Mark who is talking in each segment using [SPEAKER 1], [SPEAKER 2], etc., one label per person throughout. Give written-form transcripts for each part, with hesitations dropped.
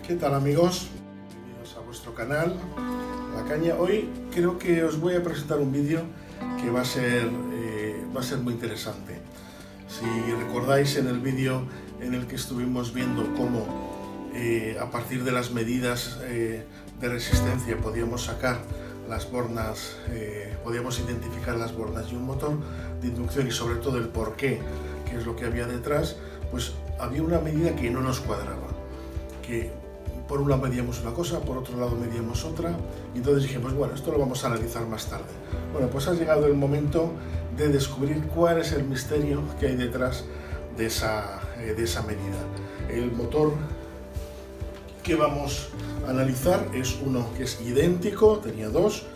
[SPEAKER 1] ¿Qué tal, amigos? Bienvenidos a vuestro canal La Caña. Hoy creo que os voy a presentar un vídeo que va a ser muy interesante. Si recordáis, en el vídeo en el que estuvimos viendo cómo a partir de las medidas de resistencia podíamos sacar las bornas, podíamos identificar las bornas de un motor de inducción y sobre todo el porqué, qué es lo que había detrás, pues había una medida que no nos cuadraba, que por un lado medíamos una cosa, por otro lado medíamos otra, y entonces dijimos, bueno, esto lo vamos a analizar más tarde. Bueno, pues ha llegado el momento de descubrir cuál es el misterio que hay detrás de esa medida. El motor que vamos a analizar es uno que es idéntico, tenía dos,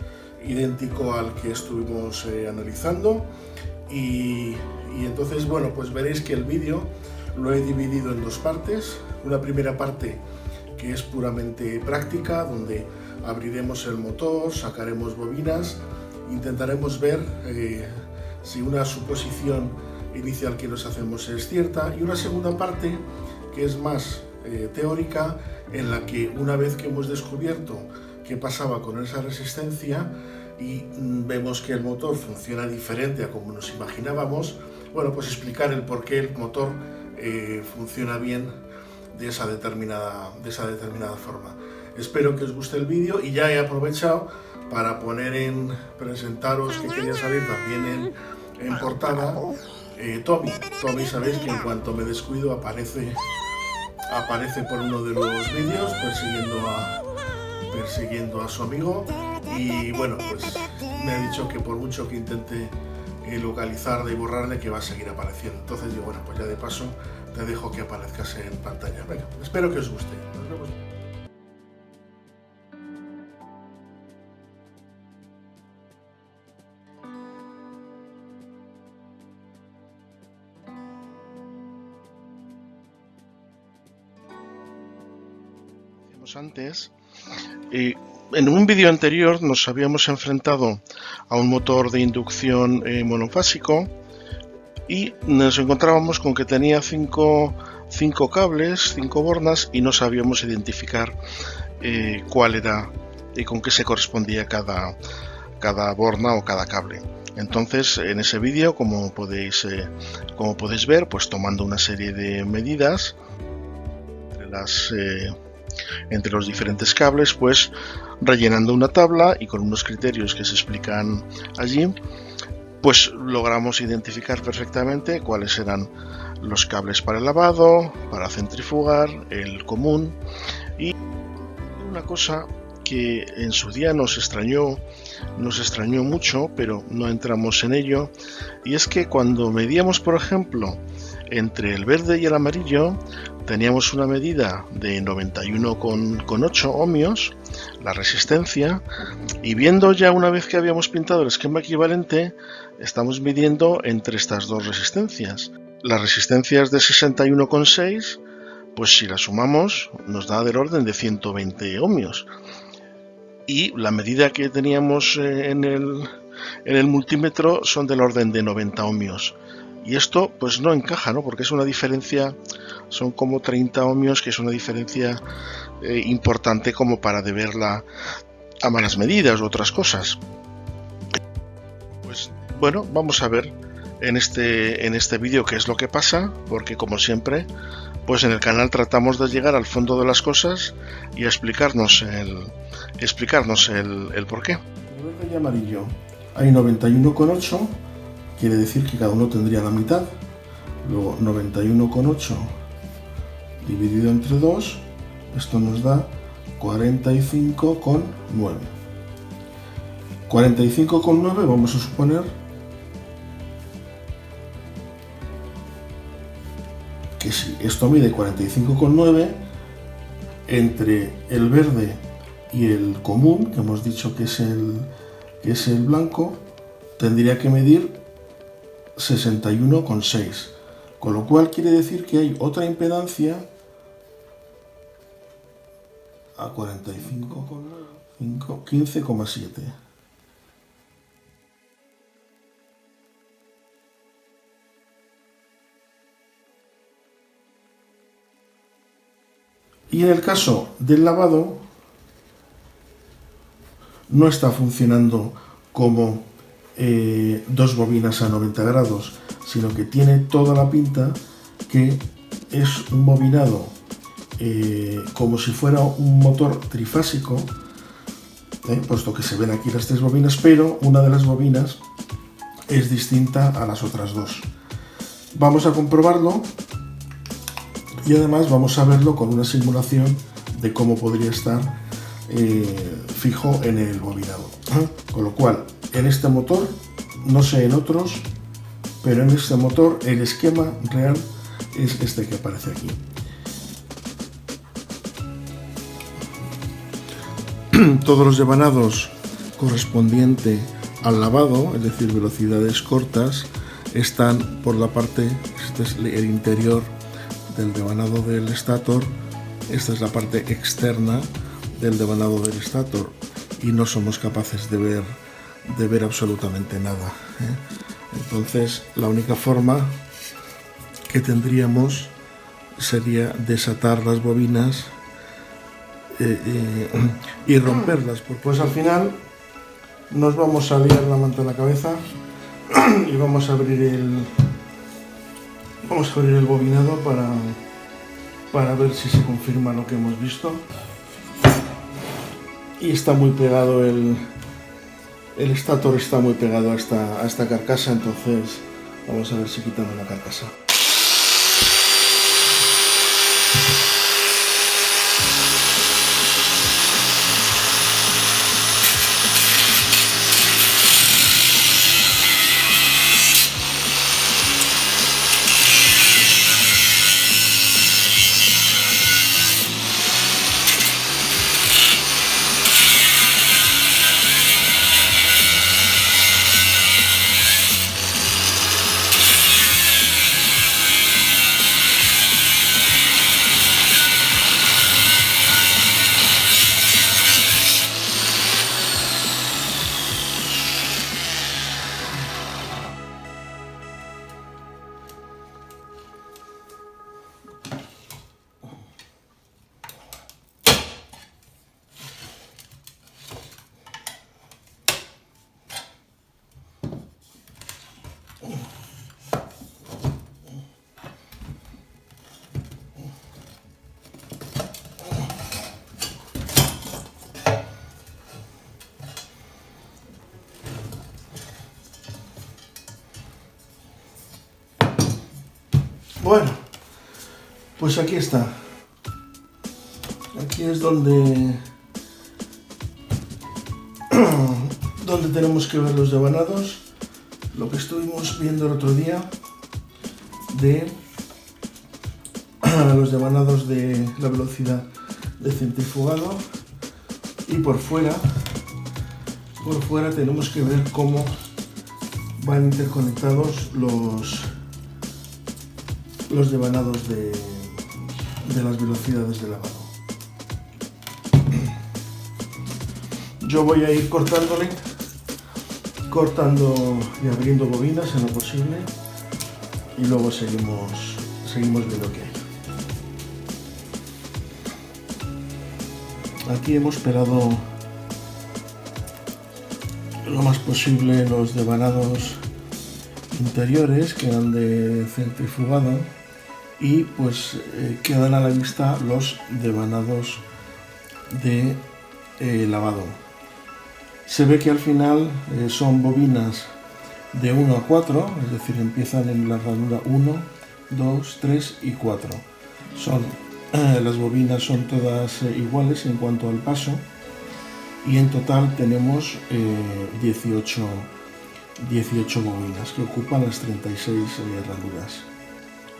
[SPEAKER 1] idéntico al que estuvimos analizando, y entonces, bueno, pues veréis que el vídeo lo he dividido en dos partes. Una primera parte que es puramente práctica, donde abriremos el motor, sacaremos bobinas, intentaremos ver si una suposición inicial que nos hacemos es cierta, y una segunda parte que es más teórica, en la que una vez que hemos descubierto qué pasaba con esa resistencia y vemos que el motor funciona diferente a como nos imaginábamos, bueno, pues explicar el por qué el motor funciona bien de esa determinada forma. Espero que os guste el vídeo, y ya he aprovechado para presentaros que quería salir también en portada Tommy. Tommy, sabéis que en cuanto me descuido aparece por uno de los vídeos persiguiendo a su amigo, y bueno, pues me ha dicho que por mucho que intente localizarle y borrarle, que va a seguir apareciendo. Entonces digo, bueno, pues ya de paso te dejo que aparezcas en pantalla. Venga, espero que os guste. Nos vemos. Antes, en un vídeo anterior nos habíamos enfrentado a un motor de inducción monofásico, y nos encontrábamos con que tenía cinco cables, 5 bornas, y no sabíamos identificar cuál era y con qué se correspondía cada borna o cada cable. Entonces, en ese vídeo, como podéis ver, pues tomando una serie de medidas entre los diferentes cables, pues rellenando una tabla y con unos criterios que se explican allí, pues logramos identificar perfectamente cuáles eran los cables para el lavado, para centrifugar, el común. Y una cosa que en su día nos extrañó mucho, pero no entramos en ello, y es que cuando medíamos, por ejemplo, entre el verde y el amarillo, teníamos una medida de 91,8 ohmios, la resistencia, y viendo ya una vez que habíamos pintado el esquema equivalente, estamos midiendo entre estas dos resistencias. Las resistencias de 61,6, pues si las sumamos nos da del orden de 120 ohmios. Y la medida que teníamos en el multímetro son del orden de 90 ohmios. Y esto pues no encaja, ¿no? Porque es una diferencia, son como 30 ohmios, que es una diferencia importante como para deberla a malas medidas u otras cosas. Pues bueno, vamos a ver en este vídeo qué es lo que pasa, porque como siempre, pues en el canal tratamos de llegar al fondo de las cosas y a explicarnos el porqué. En verde y amarillo hay 91,8, quiere decir que cada uno tendría la mitad. Luego 91,8 dividido entre 2, esto nos da 45,9. 45,9 vamos a suponer que si esto mide 45,9, entre el verde y el común, que hemos dicho que es el blanco, tendría que medir 61,6, con lo cual quiere decir que hay otra impedancia a 45,9, 15,7. Y en el caso del lavado no está funcionando como dos bobinas a 90 grados, sino que tiene toda la pinta que es un bobinado como si fuera un motor trifásico, puesto que se ven aquí las tres bobinas, pero una de las bobinas es distinta a las otras dos. Vamos a comprobarlo y además vamos a verlo con una simulación de cómo podría estar fijo en el bobinado. Con lo cual, en este motor, no sé en otros, pero en este motor el esquema real es este que aparece aquí. Todos los devanados correspondiente al lavado, es decir, velocidades cortas, están por la parte, este es el interior del devanado del estator, esta es la parte externa del devanado del estator y no somos capaces de ver absolutamente nada. Entonces la única forma que tendríamos sería desatar las bobinas y romperlas. Pues al final nos vamos a liar la manta en la cabeza y vamos a abrir el bobinado para ver si se confirma lo que hemos visto. Y está muy pegado el estator, está muy pegado a esta carcasa, entonces vamos a ver si quitamos la carcasa. Bueno, pues aquí está. Aquí es donde tenemos que ver los devanados. Lo que estuvimos viendo el otro día de los devanados de la velocidad de centrifugado. Y por fuera tenemos que ver cómo van interconectados los devanados de las velocidades de lavado. Yo voy a ir cortando y abriendo bobinas en lo posible y luego seguimos viendo qué hay. Aquí hemos pelado lo más posible los devanados interiores que eran de centrifugado y pues quedan a la vista los devanados de lavado. Se ve que al final son bobinas de 1 a 4, es decir, empiezan en la ranura 1, 2, 3 y 4. Las bobinas son todas iguales en cuanto al paso y en total tenemos 18 bobinas que ocupan las 36 ranuras.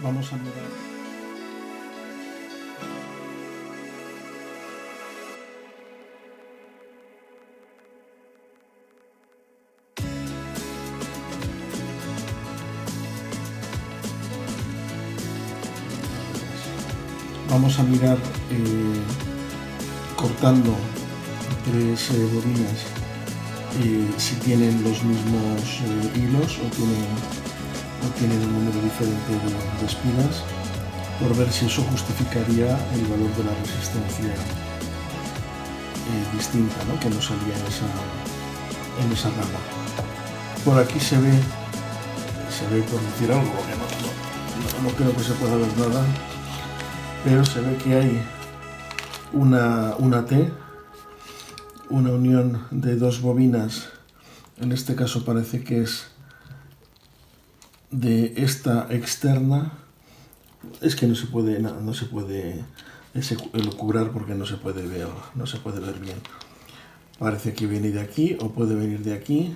[SPEAKER 1] Vamos a mirar. Vamos a mirar cortando 3 bobinas si tienen los mismos hilos o tienen un número diferente de espinas por ver si eso justificaría el valor de la resistencia distinta, ¿no?, que no salía en esa rama. Por aquí se ve por decir algo, porque no creo que se pueda ver nada, pero se ve que hay una T, una unión de dos bobinas. En este caso parece que es de esta externa. Es que no se puede elucubrar porque no se puede ver bien. Parece que viene de aquí o puede venir de aquí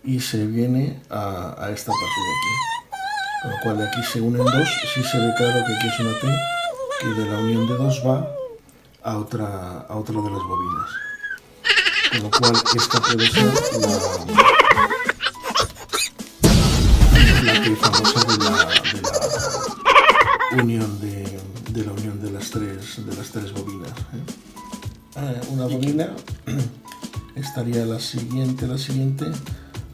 [SPEAKER 1] y se viene a esta parte de aquí. Con lo cual de aquí se unen dos. Sí se ve claro que aquí es una T, que de la unión de dos va a otra de las bobinas. Con lo cual esta puede ser la T famosa de la unión de las tres bobinas. Una bobina estaría la siguiente,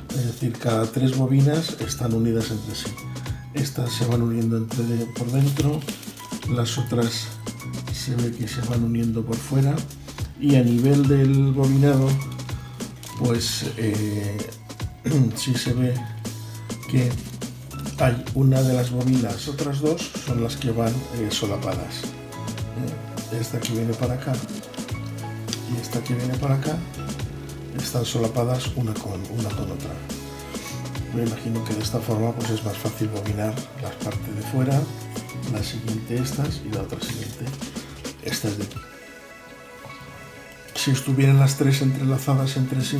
[SPEAKER 1] es decir, cada tres bobinas están unidas entre sí. Estas se van uniendo por dentro, las otras se ve que se van uniendo por fuera, y a nivel del bobinado pues sí se ve que hay una de las bobinas, otras dos son las que van solapadas. Esta que viene para acá y esta que viene para acá están solapadas una con otra. Me imagino que de esta forma pues es más fácil bobinar las partes de fuera, la siguiente estas y la otra siguiente estas de aquí. Si estuvieran las tres entrelazadas entre sí,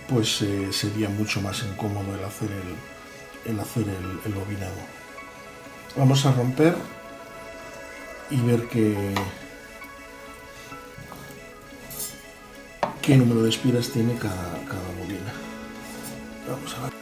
[SPEAKER 1] pues sería mucho más incómodo el hacer el bobinado. Vamos a romper y ver qué número de espiras tiene cada bobina. Vamos a ver.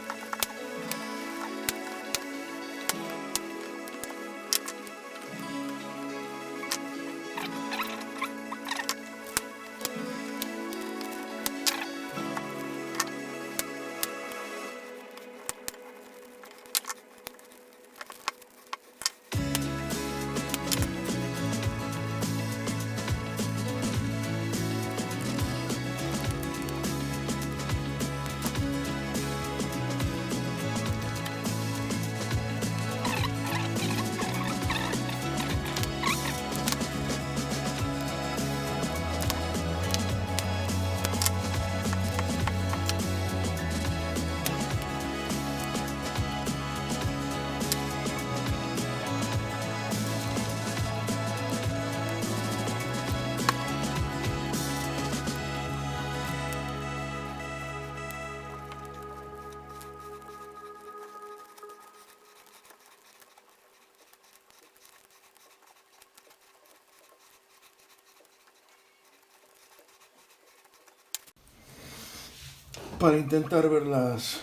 [SPEAKER 1] Para intentar ver las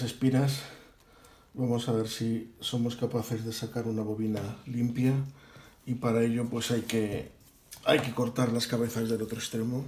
[SPEAKER 1] espiras, vamos a ver si somos capaces de sacar una bobina limpia, y para ello pues hay que cortar las cabezas del otro extremo.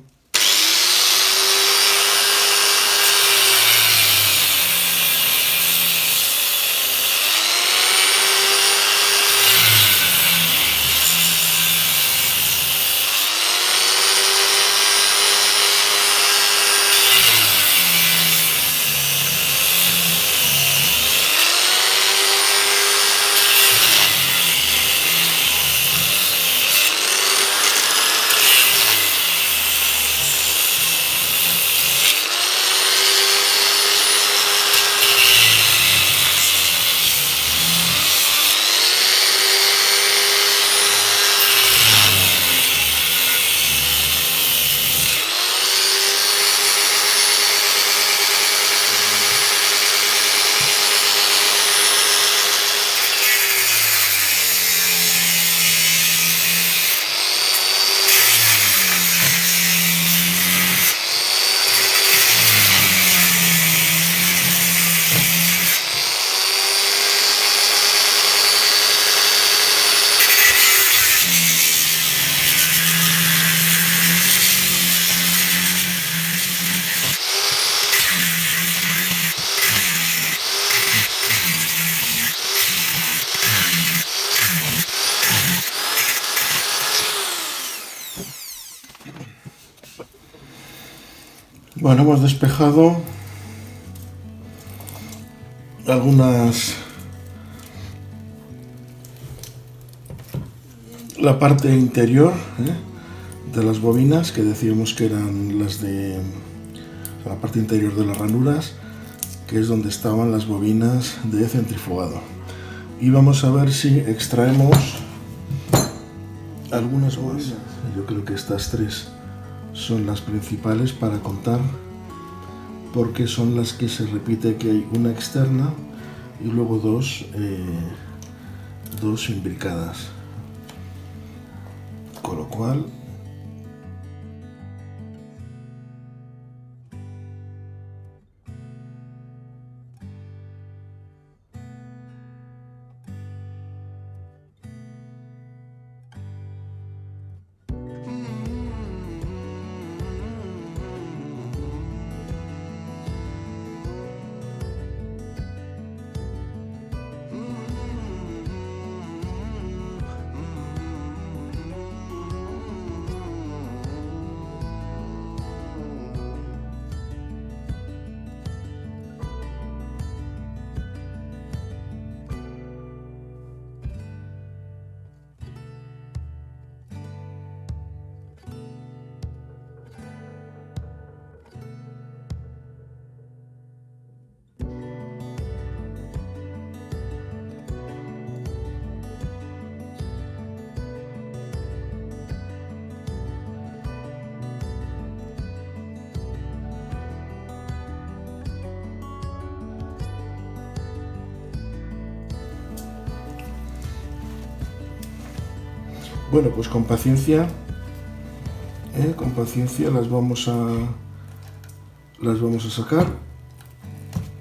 [SPEAKER 1] Bueno, hemos despejado la parte interior de las bobinas, que decíamos que eran las de la parte interior de las ranuras, que es donde estaban las bobinas de centrifugado. Y vamos a ver si extraemos algunas bobinas. Yo creo que estas tres son las principales para contar, porque son las que se repite, que hay una externa y luego dos imbricadas, con lo cual bueno, pues con paciencia las vamos a sacar,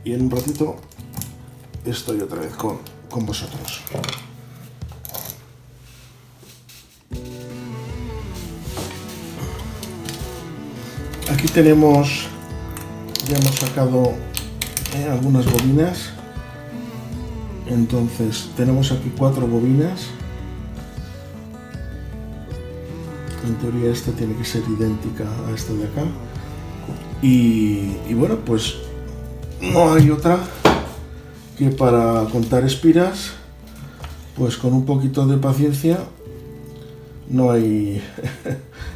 [SPEAKER 1] y en un ratito estoy otra vez con vosotros. Aquí tenemos, ya hemos sacado algunas bobinas. Entonces tenemos aquí 4 bobinas. En teoría esta tiene que ser idéntica a esta de acá, y bueno, pues no hay otra que para contar espiras, pues con un poquito de paciencia. No hay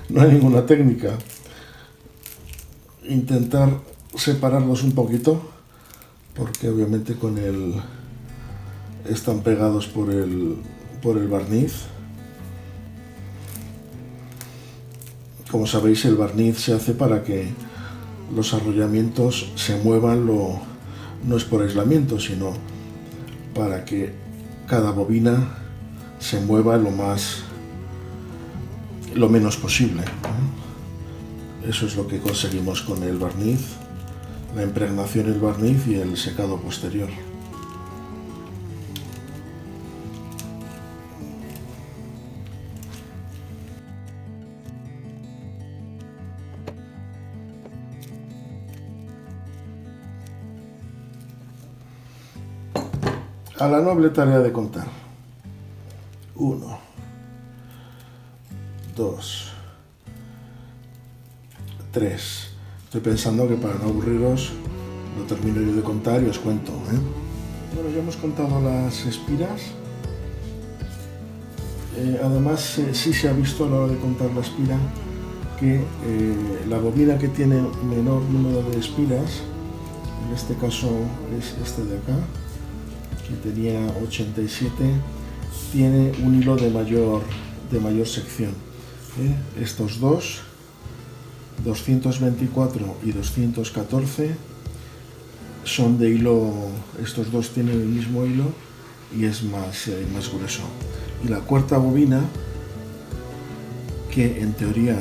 [SPEAKER 1] ninguna técnica. Intentar separarlos un poquito, porque obviamente están pegados por el barniz. Como sabéis, el barniz se hace para que los arrollamientos se muevan, no es por aislamiento, sino para que cada bobina se mueva lo menos posible. Eso es lo que conseguimos con el barniz, la impregnación del barniz y el secado posterior. A la noble tarea de contar. 1, 2, 3. Estoy pensando que para no aburriros lo termino yo de contar y os cuento. Bueno, ya hemos contado las espiras. Además, sí se ha visto a la hora de contar la espira que la bobina que tiene menor número de espiras, en este caso es este de acá, que tenía 87, tiene un hilo de mayor sección. Estos dos, 224 y 214, son de hilo, estos dos tienen el mismo hilo y es más grueso. Y la cuarta bobina, que en teoría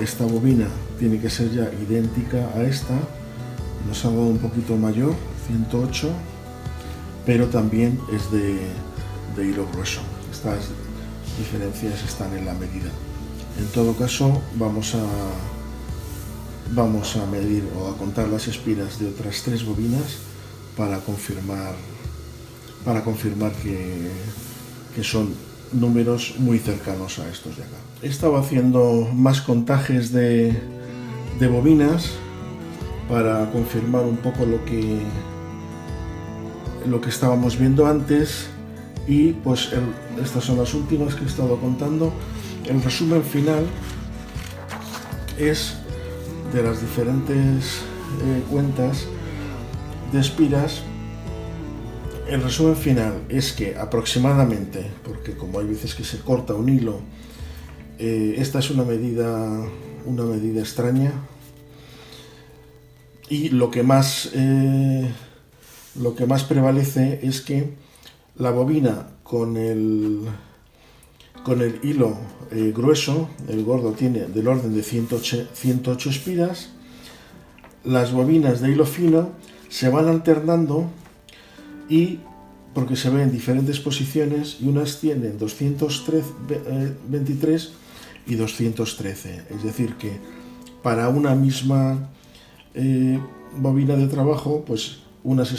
[SPEAKER 1] esta bobina tiene que ser ya idéntica a esta, nos ha dado un poquito mayor, 108, pero también es de hilo grueso. Estas diferencias están en la medida. En todo caso, vamos a medir o a contar las espiras de otras 3 bobinas para confirmar que son números muy cercanos a estos de acá. He estado haciendo más contajes de de bobinas para confirmar un poco lo que estábamos viendo antes, y pues estas son las últimas que he estado contando. El resumen final es de las diferentes cuentas de espiras. El resumen final es que aproximadamente, porque como hay veces que se corta un hilo, esta es una medida extraña, y lo que más prevalece es que la bobina con el hilo grueso, el gordo, tiene del orden de 108 espiras. Las bobinas de hilo fino se van alternando, y porque se ven en diferentes posiciones, y unas tienen 223 y 213, es decir que para una misma bobina de trabajo, pues unas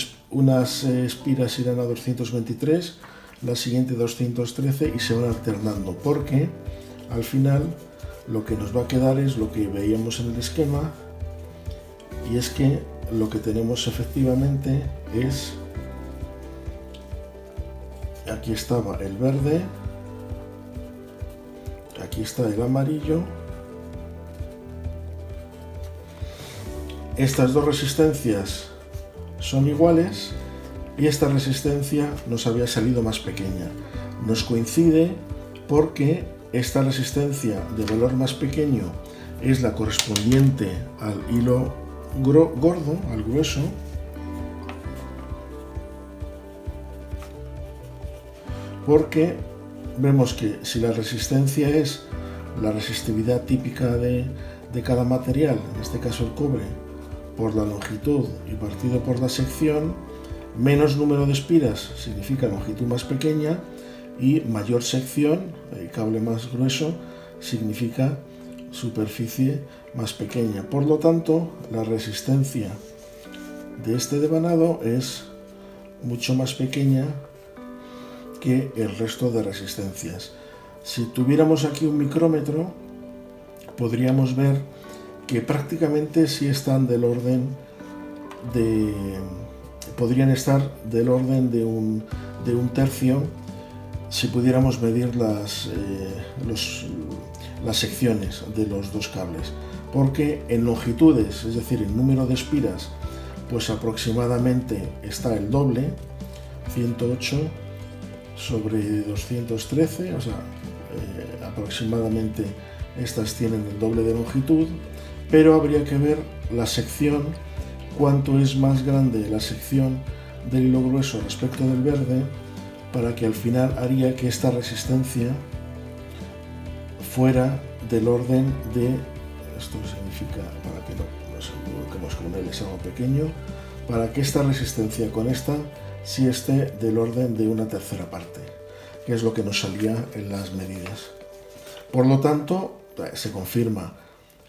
[SPEAKER 1] espiras irán a 223, la siguiente 213, y se van alternando, porque al final lo que nos va a quedar es lo que veíamos en el esquema, y es que lo que tenemos efectivamente es, aquí estaba el verde, aquí está el amarillo. Estas dos resistencias son iguales, y esta resistencia nos había salido más pequeña. Nos coincide porque esta resistencia de valor más pequeño es la correspondiente al hilo gordo, al grueso, porque vemos que si la resistencia es la resistividad típica de cada material, en este caso el cobre, por la longitud y partido por la sección, menos número de espiras significa longitud más pequeña, y mayor sección, cable más grueso, significa superficie más pequeña. Por lo tanto, la resistencia de este devanado es mucho más pequeña que el resto de resistencias. Si tuviéramos aquí un micrómetro, podríamos ver que prácticamente sí están del orden de... podrían estar del orden de un tercio, si pudiéramos medir las secciones de los dos cables, porque en longitudes, es decir, en número de espiras, pues aproximadamente está el doble, 108 sobre 213, o sea, aproximadamente estas tienen el doble de longitud, pero habría que ver la sección, cuánto es más grande la sección del hilo grueso respecto del verde, para que al final haría que esta resistencia fuera del orden de, esto significa, para que no nos equivoquemos con él, es algo pequeño, para que esta resistencia con esta sí esté del orden de una tercera parte, que es lo que nos salía en las medidas. Por lo tanto, se confirma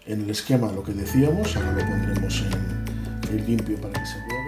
[SPEAKER 1] en el esquema lo que decíamos. Ahora lo pondremos en limpio para que se vea.